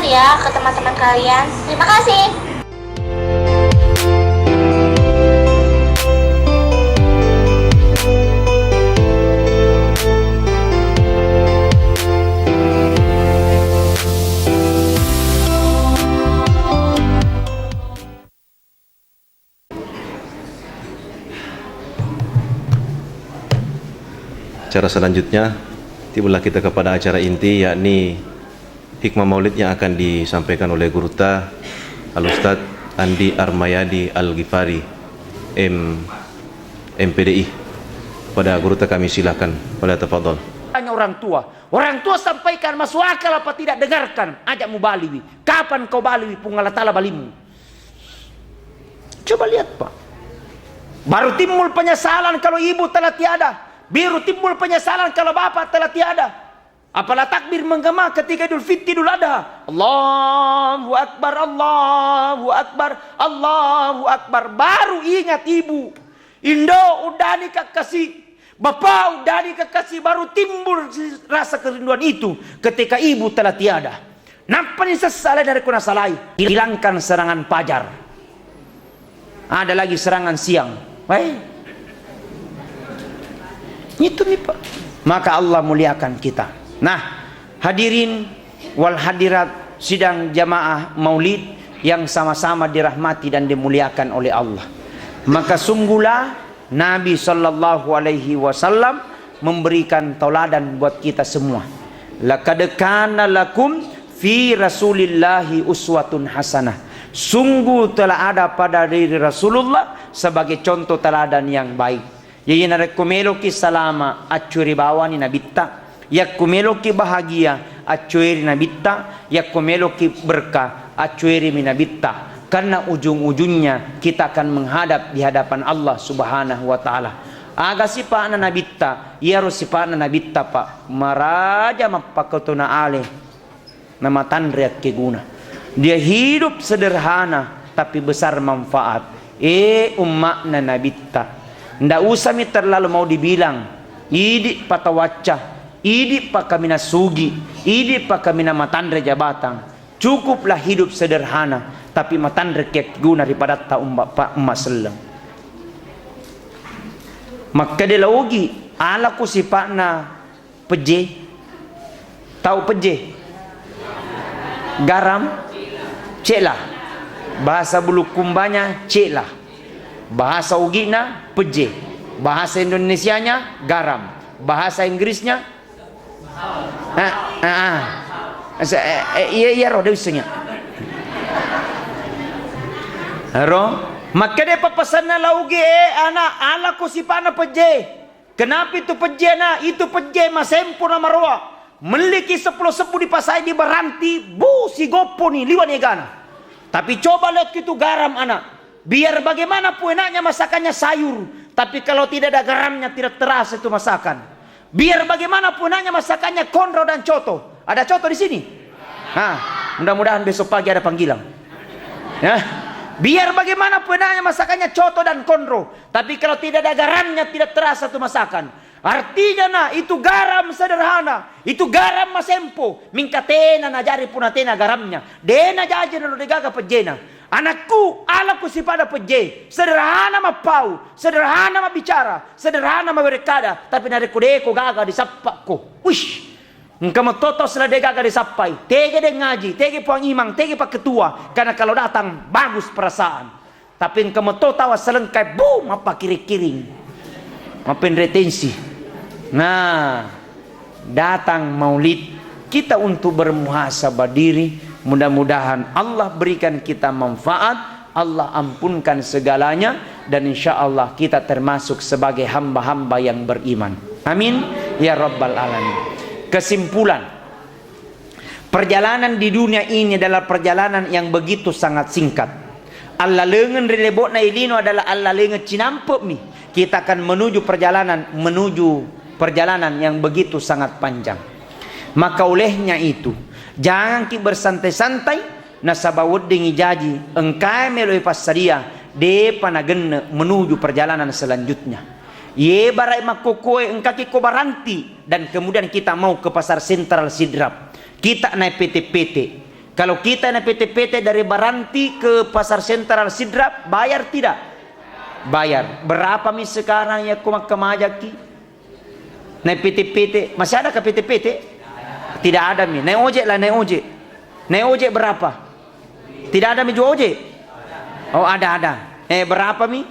sebar ya ke teman-teman kalian. Terima kasih. Acara selanjutnya, tibalah kita kepada acara inti, yakni hikmah maulid yang akan disampaikan oleh Guru Ta Al-Ustaz Andi Armayadi Al-Ghifari MPDI. Pada Guru Ta kami silakan, pada tafadhol. Tanya orang tua sampaikan masuk akal apa tidak, dengarkan, ajak mu baliwi. Kapan kau baliwi pungalah tala balimu? Coba lihat Pak, baru timbul penyesalan kalau ibu telah tiada, baru timbul penyesalan kalau bapak telah tiada. Apalah takbir menggema ketika Idul Fitri, Idul Adha, Allahu Akbar, Allahu Akbar, Allahu Akbar. Baru ingat ibu, Indo udah dikasih, bapak udah dikasih, baru timbul rasa kerinduan itu ketika ibu telah tiada. Nampak ini sesalai dari kuna salai. Hilangkan serangan fajar, ada lagi serangan siang. Baik, itu nih Pak. Maka Allah muliakan kita. Nah, hadirin wal hadirat sidang jamaah maulid yang sama-sama dirahmati dan dimuliakan oleh Allah. Maka sungguhlah Nabi sallallahu alaihi wasallam memberikan tauladan buat kita semua. Laqad kana lakum fi rasulillahi uswatun hasanah. Sungguh telah ada pada diri Rasulullah sebagai contoh teladan yang baik. Yeye narekomeloki salama acuri bawani nabitta, yakkumeloki bahagia acueri nabitta, yakkumeloki berkah acueri minabitta. Karena ujung-ujungnya kita akan menghadap di hadapan Allah Subhanahu wa taala. Aga sipana nabitta, iaro sipana nabitta Pak, maraja mapakotona ale nama tandriat keguna. Dia hidup sederhana tapi besar manfaat. Ummakna nabitta. Ndak usah mi terlalu mau dibilang idi patawacah, idi pakamina sugi, idi pakamina matandre jabatan. Cukuplah hidup sederhana tapi matandre kek guna daripada ta umma sallam. Maka de laugi ala ku sipana peje. Tahu peje? Garam, cela. Bahasa Bulukumbanya cela. Bahasa Ugina peje. Bahasa Indonesianya garam. Bahasa Inggrisnya iya roh dewisunya. Roh, maka dia pepesan laugi anak ala ko si pana peje. Kenapa itu peje na? Itu peje masempo na maroa. Meliki 10 sepu di pasai di beranti, bu si gopo nih liwan egana. Tapi coba lihat itu garam anak. Biar bagaimanapun enaknya masakannya sayur, tapi kalau tidak ada garamnya tidak terasa itu masakan. Biar bagaimanapun enaknya masakannya konro dan coto. Ada coto di sini? Nah, mudah-mudahan besok pagi ada panggilan. Ya. Biar bagaimanapun enaknya masakannya coto dan konro, tapi kalau tidak ada garamnya tidak terasa itu masakan. Artinya nah itu garam sederhana, itu garam masempo, mingkatena najari punatena garamnya, dena jajan lo degaga pejena. Anakku, alaku si pada peje, sederhana mapau, sederhana mabicara, sederhana maberkada, tapi narekudeko gaga di sapakku. Wish, engkau toto selade gaga di sapai, tege de ngaji, tege puang imang, tege pak ketua, karena kalau datang bagus perasaan. Tapi engkau tawa selengkai, boom, apa kiri-kiring, mapen retensi. Nah, datang maulid kita untuk bermuhasabah diri. Mudah-mudahan Allah berikan kita manfaat, Allah ampunkan segalanya, dan insya Allah kita termasuk sebagai hamba-hamba yang beriman. Amin ya rabbal alamin. Kesimpulan, perjalanan di dunia ini adalah perjalanan yang begitu sangat singkat. Allah lengan relebot na ilino adalah Allah lengan cinampuk mi. Kita akan menuju perjalanan yang begitu sangat panjang. Maka olehnya itu, jangan ki bersantai-santai nasabawud dengi jaji engkai meloi pasaria de panagenne menuju perjalanan selanjutnya. Ye barai makokoe engkaki ko baranti dan kemudian kita mau ke pasar sentral Sidrap. Kita naik PT-PT. Kalau kita naik PT-PT dari Baranti ke Pasar Sentral Sidrap, bayar tidak? Bayar. Berapa mi sekarang ya kumak kemajaki? Naik PT-PT, masih ada ke PT-PT? Tidak ada mi. Naik ojek lah, naik ojek. Naik ojek berapa? Tidak ada mi jual ojek? Oh ada. Berapa mi?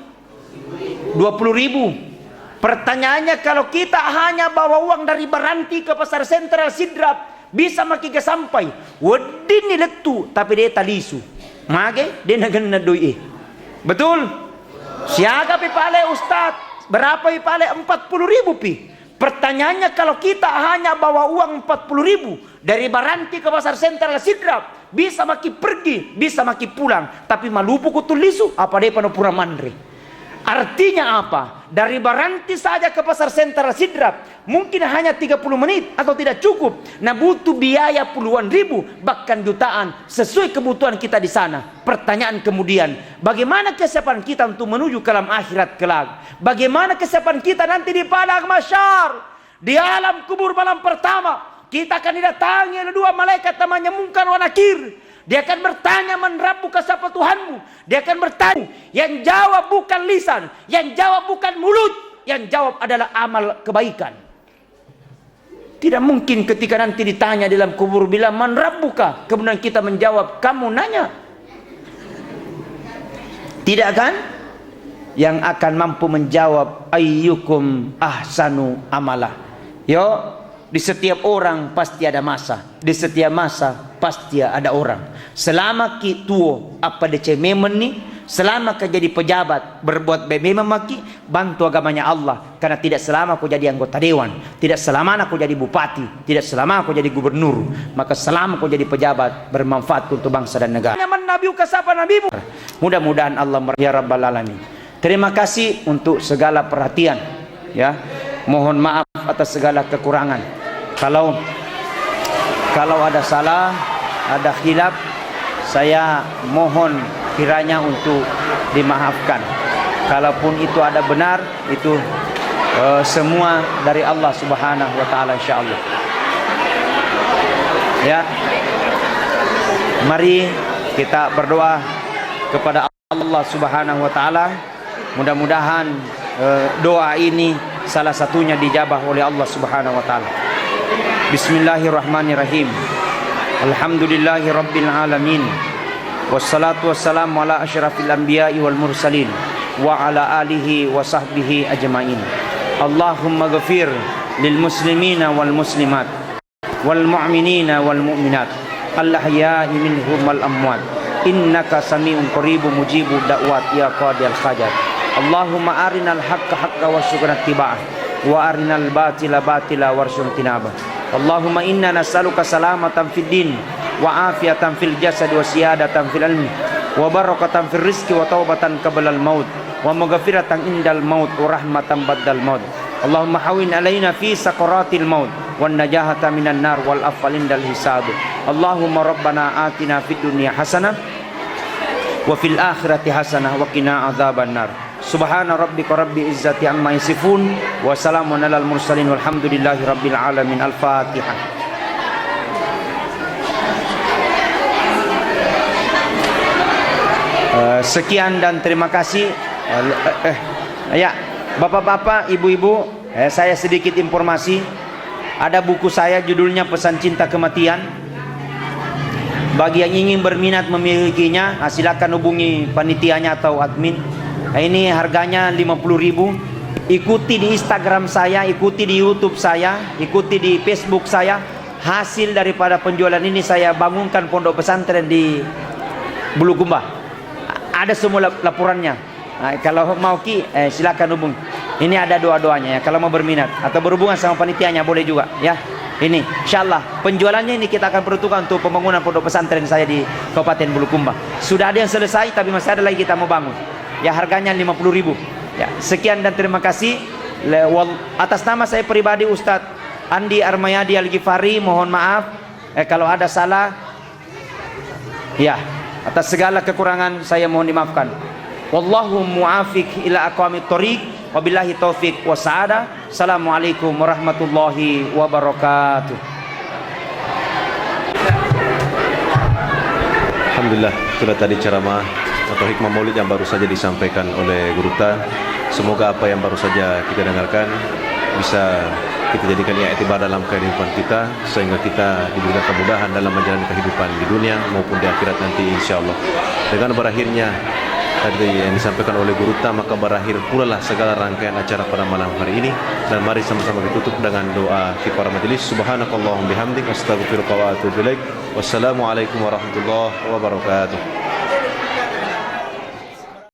20.000. Pertanyaannya, kalau kita hanya bawa uang dari Baranti ke Pasar Sentral Sidrap, bisa maki ke sampai wadin ni letu tapi dia talisu mage dia nagana doi. Betul? Siaga pi pale ustaz, berapa pi pale? 40.000 pi. Pertanyaannya, kalau kita hanya bawa uang 40.000 dari Baranti ke Pasar Sentral Sidrap, bisa maki pergi, bisa maki pulang, tapi malupu kutulisu apa dia panopura mandri. Artinya apa? Dari Baranti saja ke Pasar Sentral Sidrap mungkin hanya 30 menit atau tidak cukup. Nah, butuh biaya puluhan ribu bahkan jutaan sesuai kebutuhan kita di sana. Pertanyaan kemudian, bagaimana kesiapan kita untuk menuju ke alam akhirat kelak? Bagaimana kesiapan kita nanti di padang mahsyar, di alam kubur malam pertama? Kita akan didatangi oleh dua malaikat namanya Munkar wa Nakir. Dia akan bertanya, man rabbuka, siapa Tuhanmu? Dia akan bertanya, yang jawab bukan lisan, yang jawab bukan mulut, yang jawab adalah amal kebaikan. Tidak mungkin ketika nanti ditanya dalam kubur, bilang man rabbuka, kemudian kita menjawab, kamu nanya. Tidak kan? Yang akan mampu menjawab, ayyukum ahsanu amalah. Yo, di setiap orang pasti ada masa, di setiap masa pasti ada orang. Selama ki tuo apa dece memen ni, selama kau jadi pejabat berbuat memang maki, bantu agamanya Allah. Karena tidak selama kau jadi anggota dewan, tidak selama kau jadi bupati, tidak selama kau jadi gubernur, maka selama kau jadi pejabat bermanfaat untuk bangsa dan negara. Mudah-mudahan Allah ya Rabbal Alamin. Terima kasih untuk segala perhatian, ya. Mohon maaf atas segala kekurangan. Kalau ada salah, ada khilaf, saya mohon kiranya untuk dimaafkan. Kalaupun itu ada benar, itu semua dari Allah Subhanahu wa taala insyaallah. Ya. Mari kita berdoa kepada Allah Subhanahu wa taala. Mudah-mudahan doa ini salah satunya dijabah oleh Allah Subhanahu wa taala. Bismillahirrahmanirrahim. Alhamdulillahi rabbil alamin. Wassalatu wassalamu ala asyrafil anbiya'i wal mursalin wa ala alihi wa sahbihi ajmain. Allahumma ghafir lil muslimina wal muslimat wal mu'minina wal mu'minat al ahya'i minhum wal amwat. Innaka sami'un qaribun mujibu da'wat ya qadiyal hajat. Allahumma arinal haqqa haqqa warzuqna ittiba'ah wa arinal batila batila warzuqna tinabah. Allahumma inna nas'aluka salamatan fid din wa afiatan fil jasad wa siyadatan fil ilmi wa barakatan fil rizqi wa taubatan qabla al maut wa maghfiratan indal maut wa rahmatan ba'dal maut. Allahumma hawin alaina fi sakaratil maut wan najahata minan nar wal afwal indal hisab. Allahumma rabbana atina fid dunya hasanah wa fil akhirati hasanah wa qina adzaban nar. Subhana rabbika rabbil izzati amma yasifun wa salamun alal mursalin walhamdulillahi rabbil alamin. Al-Fatihah. Sekian dan terima kasih. Ya, bapak-bapak, ibu-ibu, saya sedikit informasi. Ada buku saya judulnya Pesan Cinta Kematian. Bagi yang ingin berminat memilikinya, silakan hubungi panitianya atau admin. Ini harganya 50.000. Ikuti di Instagram saya, ikuti di YouTube saya, ikuti di Facebook saya. Hasil daripada penjualan ini saya bangunkan pondok pesantren di Bulukumba. Ada semua laporannya. Kalau mau silakan hubung. Ini ada doa-doanya ya. Kalau mau berminat atau berhubungan sama panitianya boleh juga ya. Ini insyaallah penjualannya ini kita akan peruntukkan untuk pembangunan pondok pesantren saya di Kabupaten Bulukumba. Sudah ada yang selesai tapi masih ada lagi kita mau bangun. Ya, harganya 50.000. Ya, sekian dan terima kasih. Atas nama saya pribadi Ustadz Andi Armayadi Al-Ghifari, mohon maaf kalau ada salah. Ya, atas segala kekurangan saya mohon dimaafkan. Wallahu muafiq ila aqwamit thoriq. Wabillahi taufik wa sa'ada. Assalamualaikum warahmatullahi wabarakatuh. Alhamdulillah, itulah tadi ceramah atau hikmah maulid yang baru saja disampaikan oleh Guru Ta. Semoga apa yang baru saja kita dengarkan bisa kita jadikan i'tibar dalam kehidupan kita, sehingga kita diberikan kemudahan dalam menjalani kehidupan di dunia maupun di akhirat nanti insyaallah. Dengan berakhirnya tadi yang disampaikan oleh Guru Ta, maka berakhir pula lah segala rangkaian acara pada malam hari ini. Dan mari sama-sama ditutup dengan doa kifarah majelis. Subhanakallahumma bihamdik, astaghfiruka wa atubu ilaik. Wassalamualaikum warahmatullahi wabarakatuh.